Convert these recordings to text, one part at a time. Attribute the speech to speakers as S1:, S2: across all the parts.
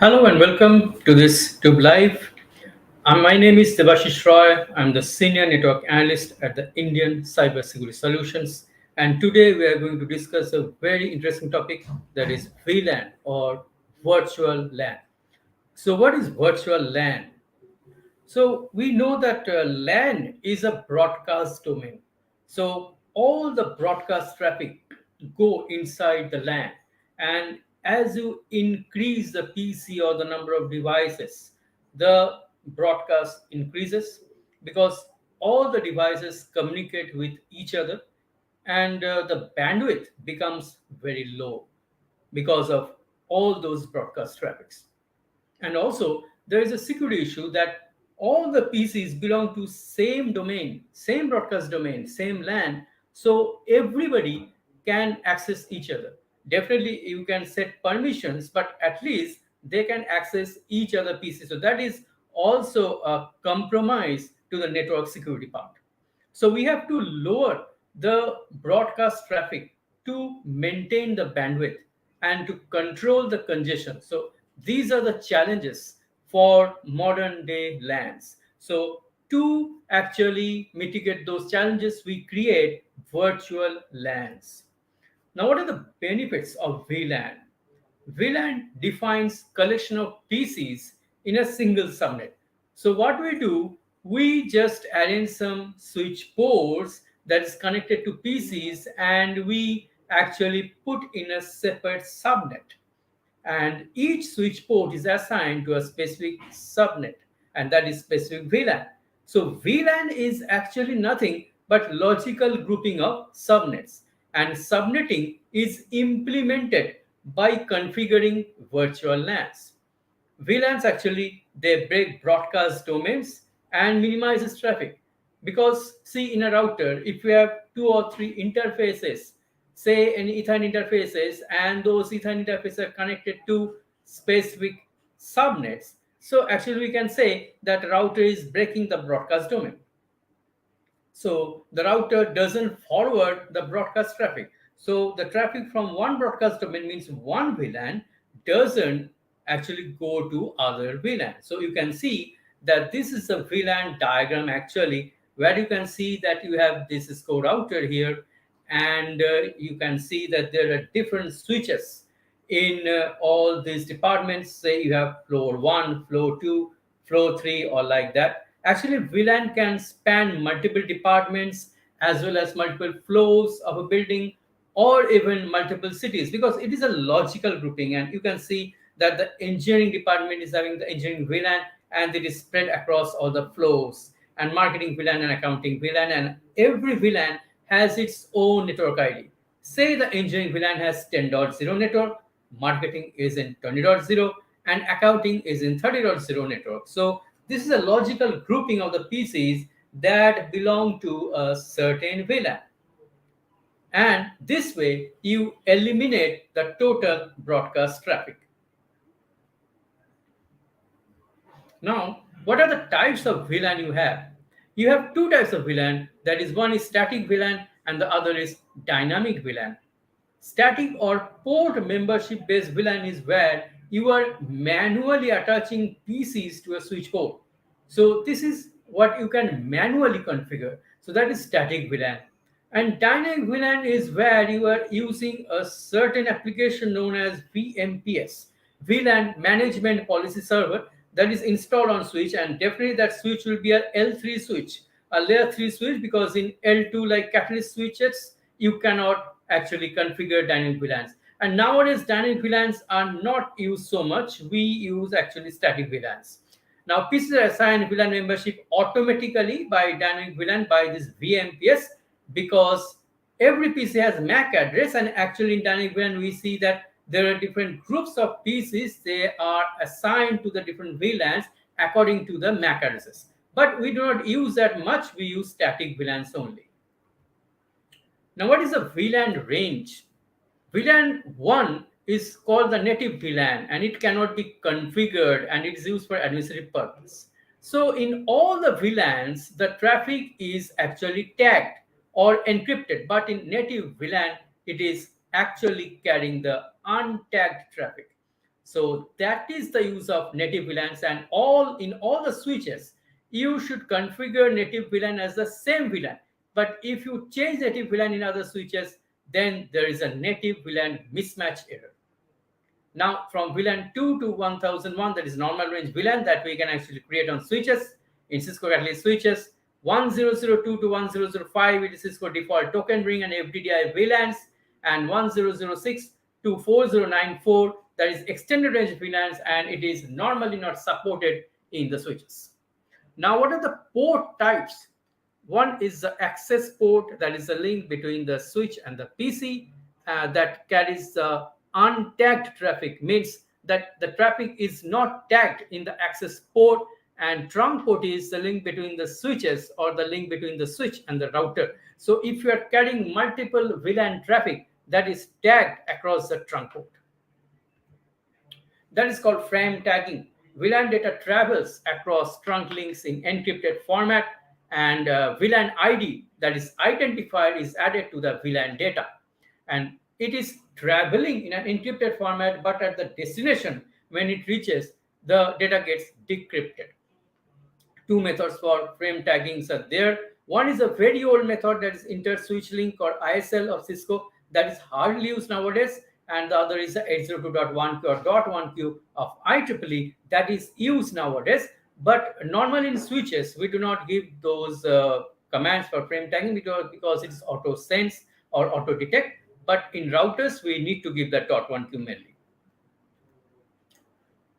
S1: Hello and welcome to this Tube Live. My name is Debasish Roy. I'm the Senior Network Analyst at the Indian Cybersecurity Solutions. And today we are going to discuss a very interesting topic that is VLAN or virtual LAN. So, what is virtual LAN? So we know that LAN is a broadcast domain. So all the broadcast traffic go inside the LAN, and as you increase the PC or the number of devices, the broadcast increases because all the devices communicate with each other, and the bandwidth becomes very low because of all those broadcast traffics. And also there is a security issue that all the PCs belong to same domain, same broadcast domain, same LAN, so everybody can access each other. Definitely you can set permissions, but at least they can access each other PC. So that is also a compromise to the network security part. So we have to lower the broadcast traffic to maintain the bandwidth and to control the congestion. So these are the challenges for modern day LANs. So to actually mitigate those challenges, we create virtual LANs. Now, what are the benefits of VLAN? VLAN defines collection of PCs in a single subnet. So what we do, we just arrange some switch ports that is connected to PCs, and we actually put in a separate subnet, and each switch port is assigned to a specific subnet, and that is specific VLAN. So VLAN is actually nothing but logical grouping of subnets, and subnetting is implemented by configuring virtual LANs. VLANs actually they break broadcast domains and minimizes traffic, because see, in a router, if you have two or three interfaces, say an Ethernet interfaces, and those Ethernet interfaces are connected to specific subnets, so actually we can say that router is breaking the broadcast domain. So the router doesn't forward the broadcast traffic. So the traffic from one broadcast domain means one VLAN doesn't actually go to other VLAN. So you can see that this is a VLAN diagram actually, where you can see that you have this Cisco router here, and you can see that there are different switches in all these departments. Say you have floor 1, floor 2, floor 3, or like that. Actually, VLAN can span multiple departments as well as multiple floors of a building, or even multiple cities, because it is a logical grouping. And you can see that the engineering department is having the engineering VLAN, and it is spread across all the floors, and marketing VLAN and accounting VLAN, and every VLAN has its own network ID. Say the engineering VLAN has 10.0 network, marketing is in 20.0, and accounting is in 30.0 network. So this is a logical grouping of the PCs that belong to a certain VLAN. And this way, you eliminate the total broadcast traffic. Now, what are the types of VLAN you have? You have two types of VLAN. That is, one is static VLAN and the other is dynamic VLAN. Static or port membership based VLAN is where you are manually attaching PCs to a switch port. So this is what you can manually configure. So that is static VLAN. And dynamic VLAN is where you are using a certain application known as VMPS, VLAN Management Policy Server, that is installed on switch, and definitely that switch will be a L3 switch, a layer 3 switch, because in L2 like catalyst switches you cannot actually configure dynamic VLANs. And nowadays dynamic VLANs are not used so much. We use actually static VLANs. Now PCs are assigned VLAN membership automatically by dynamic VLAN by this VMPS, because every PC has MAC address, and actually in dynamic VLAN we see that there are different groups of PCs. They are assigned to the different VLANs according to the MAC addresses. But we do not use that much. We use static VLANs only. Now, what is a VLAN range? VLAN 1 is called the native VLAN, and it cannot be configured, and it is used for administrative purpose. So in all the VLANs, the traffic is actually tagged or encrypted, but in native VLAN, it is actually carrying the untagged traffic. So that is the use of native VLANs, and in all the switches, you should configure native VLAN as the same VLAN. But if you change native VLAN in other switches, then there is a native VLAN mismatch error. Now, from VLAN 2 to 1001, that is normal range VLAN that we can actually create on switches. In Cisco Catalyst switches, 1002 to 1005, it is Cisco default token ring and FDDI VLANs, and 1006 to 4094, that is extended range VLANs, and it is normally not supported in the switches. Now, what are the port types? One is the access port, that is the link between the switch and the PC that carries the untagged traffic, means that the traffic is not tagged in the access port, and trunk port is the link between the switches or the link between the switch and the router. So if you are carrying multiple VLAN traffic, that is tagged across the trunk port. That is called frame tagging. VLAN data travels across trunk links in encrypted format, and VLAN ID, that is identified, is added to the VLAN data. And it is traveling in an encrypted format, but at the destination, when it reaches, the data gets decrypted. Two methods for frame taggings are there. One is a very old method, that is inter-switch link or ISL of Cisco, that is hardly used nowadays. And the other is the 802.1q or .1q of IEEE, that is used nowadays. But normally in switches, we do not give those commands for frame tagging because it is auto sense or auto detect. But in routers, we need to give that .1q mainly.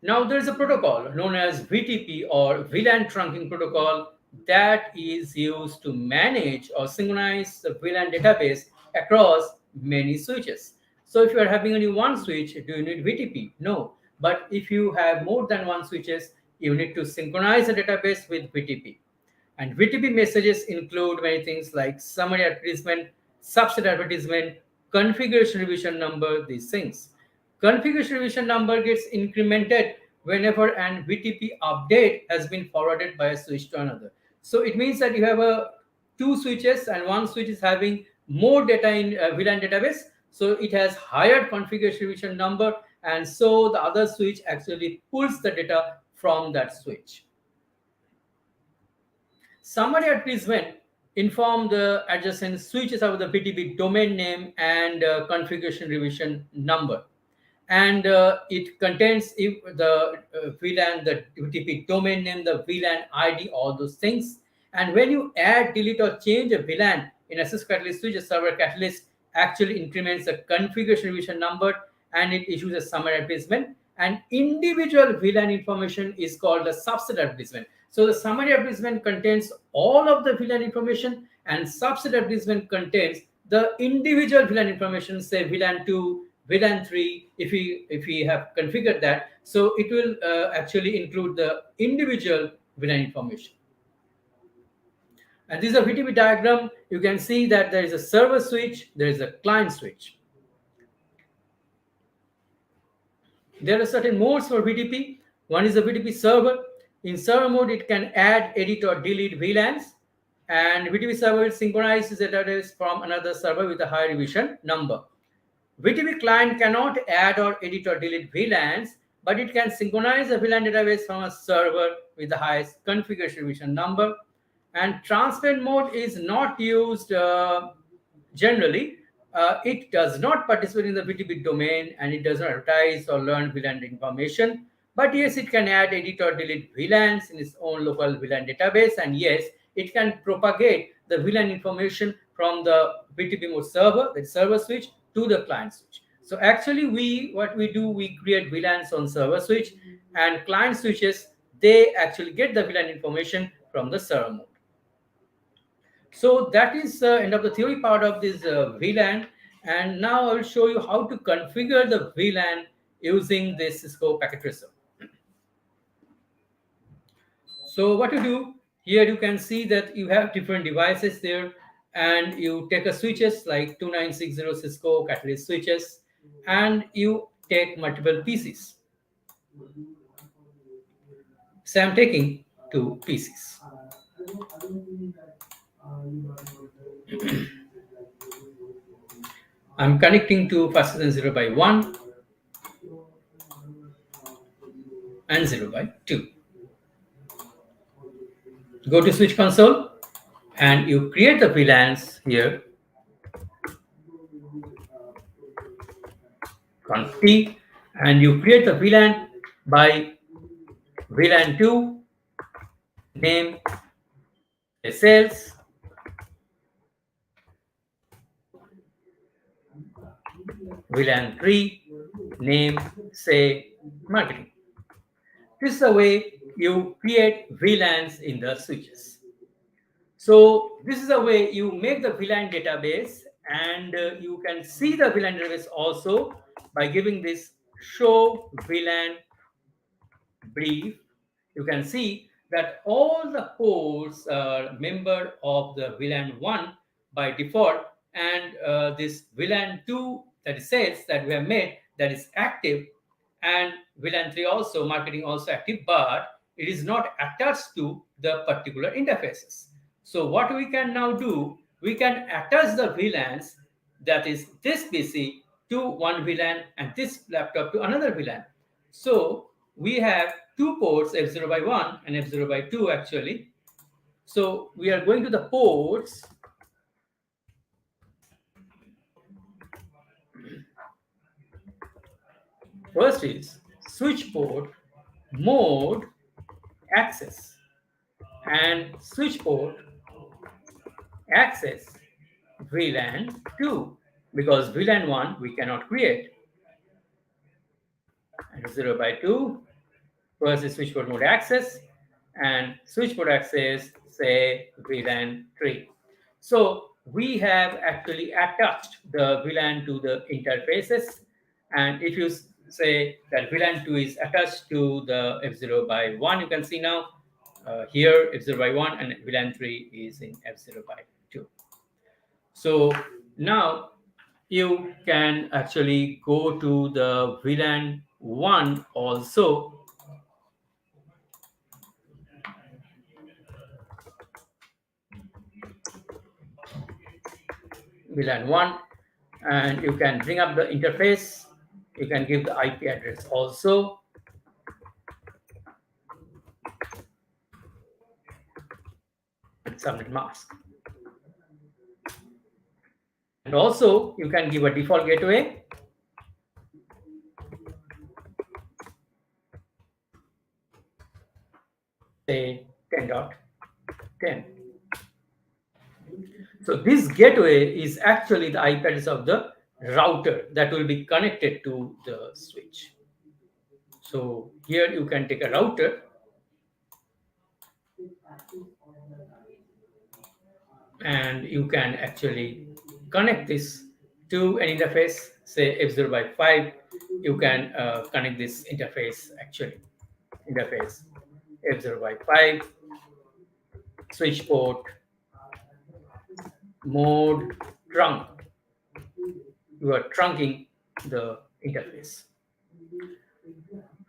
S1: Now there is a protocol known as VTP or VLAN trunking protocol that is used to manage or synchronize the VLAN database across many switches. So if you are having only one switch, do you need VTP? No. But if you have more than one switches, you need to synchronize the database with VTP. And VTP messages include many things like summary advertisement, subset advertisement, configuration revision number, these things. Configuration revision number gets incremented whenever an VTP update has been forwarded by a switch to another. So it means that you have two switches and one switch is having more data in VLAN database. So it has higher configuration revision number, and so the other switch actually pulls the data from that switch. Summary advertisement inform the adjacent switches about the VTP domain name and configuration revision number. And it contains if the VLAN, the VTP domain name, the VLAN ID, all those things. And when you add, delete, or change a VLAN in a Cisco Catalyst switch, a server catalyst actually increments the configuration revision number, and it issues a summary advertisement. And individual VLAN information is called a subset advertisement. So the summary advertisement contains all of the VLAN information, and subset advertisement contains the individual VLAN information, say VLAN 2, VLAN 3, if we have configured that. So it will actually include the individual VLAN information. And this is a VTP diagram. You can see that there is a server switch, there is a client switch. There are certain modes for VTP. One is the VTP server. In server mode, it can add, edit, or delete VLANs. And VTP server will synchronize the database from another server with a high revision number. VTP client cannot add or edit or delete VLANs, but it can synchronize the VLAN database from a server with the highest configuration revision number. And transparent mode is not used generally. It does not participate in the VTP domain, and it does not advertise or learn VLAN information. But yes, it can add, edit, or delete VLANs in its own local VLAN database. And yes, it can propagate the VLAN information from the VTP mode server, the server switch, to the client switch. So actually, we create VLANs on server switch, and client switches, they actually get the VLAN information from the server mode. So that is the end of the theory part of this VLAN. And now I will show you how to configure the VLAN using this Cisco packet tracer. So what you do, here you can see that you have different devices there, and you take a switches like 2960 Cisco Catalyst switches, and you take multiple PCs. So I'm taking two PCs. I'm connecting to faster than 0 by 1. and 0 by 2. Go to switch console and you create the VLANs here. Control T, and you create the VLAN by VLAN 2, name sales, VLAN 3, name say marketing. This is the way you create VLANs in the switches. So this is the way you make the VLAN database, and you can see the VLAN database also by giving this show VLAN brief. You can see that all the ports are member of the VLAN 1 by default, and this VLAN 2 that is sales that we have made that is active, and VLAN 3 also marketing also active, but it is not attached to the particular interfaces. So what we can now do, we can attach the VLANs, that is this PC to one VLAN and this laptop to another VLAN. So we have two ports, F0 by 1 and F0 by 2 actually. So we are going to the ports. First is switch port, mode, access, and switch port, access, VLAN 2, because VLAN 1 we cannot create. And 0 by 2, first is switch port mode access, and switch port access, say VLAN 3. So we have actually attached the VLAN to the interfaces. And if you say that VLAN 2 is attached to the F0 by 1, you can see now here F0 by 1 and VLAN 3 is in F0 by 2. So now you can actually go to the VLAN 1 also. VLAN 1, and you can bring up the interface. You can give the IP address also. And subnet mask. And also you can give a default gateway. Say 10.10. So this gateway is actually the IP address of the router that will be connected to the switch. So here you can take a router and you can actually connect this to an interface, say F0 by 5. You can connect this interface actually. Interface F0 by 5, switch port, mode, trunk. You are trunking the interface.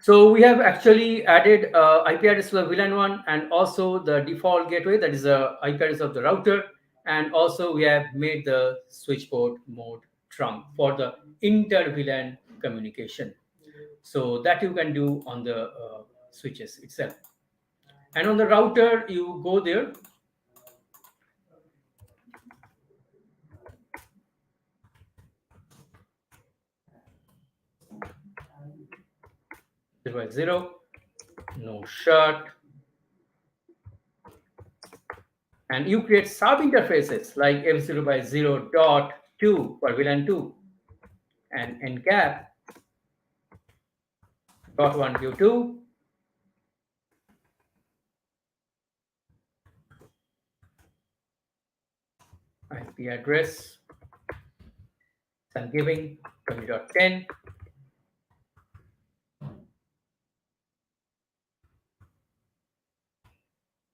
S1: So we have actually added IP address to the VLAN 1 and also the default gateway, that is the IP address of the router. And also we have made the switch port mode trunk for the inter-VLAN communication. So that you can do on the switches itself. And on the router, you go there. Zero by 0, no shut. And you create sub interfaces like F0 by 0 dot 2 for VLAN 2 and encap dot 1 Q2 IP address I'm giving 20.10.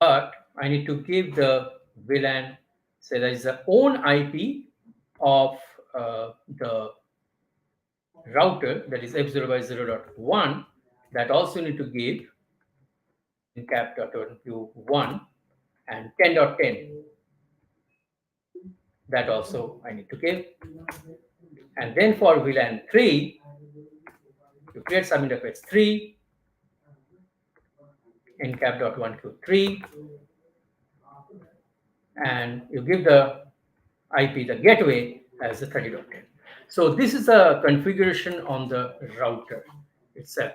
S1: But I need to give the VLAN, say there is a own IP of the router, that is F0 by 0.1, that also need to give in cap.1 and 10.10. That also I need to give. And then for VLAN 3, you create some interface 3 encap.123, and you give the IP, the gateway, as a 30.10. So this is a configuration on the router itself.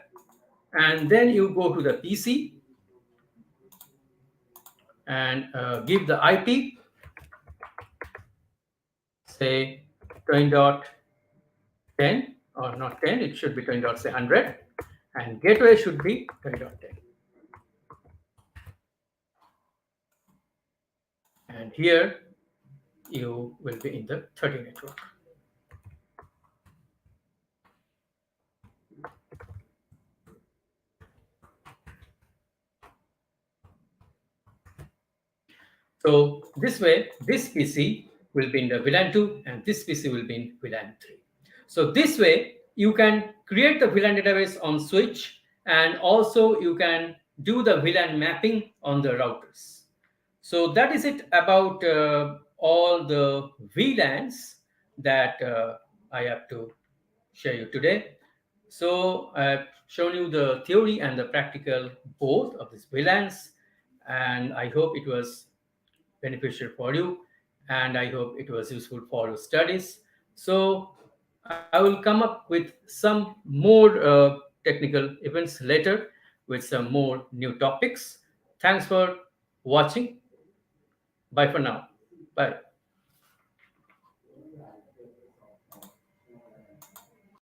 S1: And then you go to the PC and give the IP, say 20.10, or not 10, it should be 20.100, and gateway should be 20.10. And here you will be in the 30 network. So this way, this PC will be in the VLAN 2 and this PC will be in VLAN 3. So this way, you can create the VLAN database on switch, and also you can do the VLAN mapping on the routers. So that is it about all the VLANs that I have to share you today. So I've shown you the theory and the practical both of these VLANs, and I hope it was beneficial for you, and I hope it was useful for your studies. So I will come up with some more technical events later with some more new topics. Thanks for watching. Bye for now. Bye.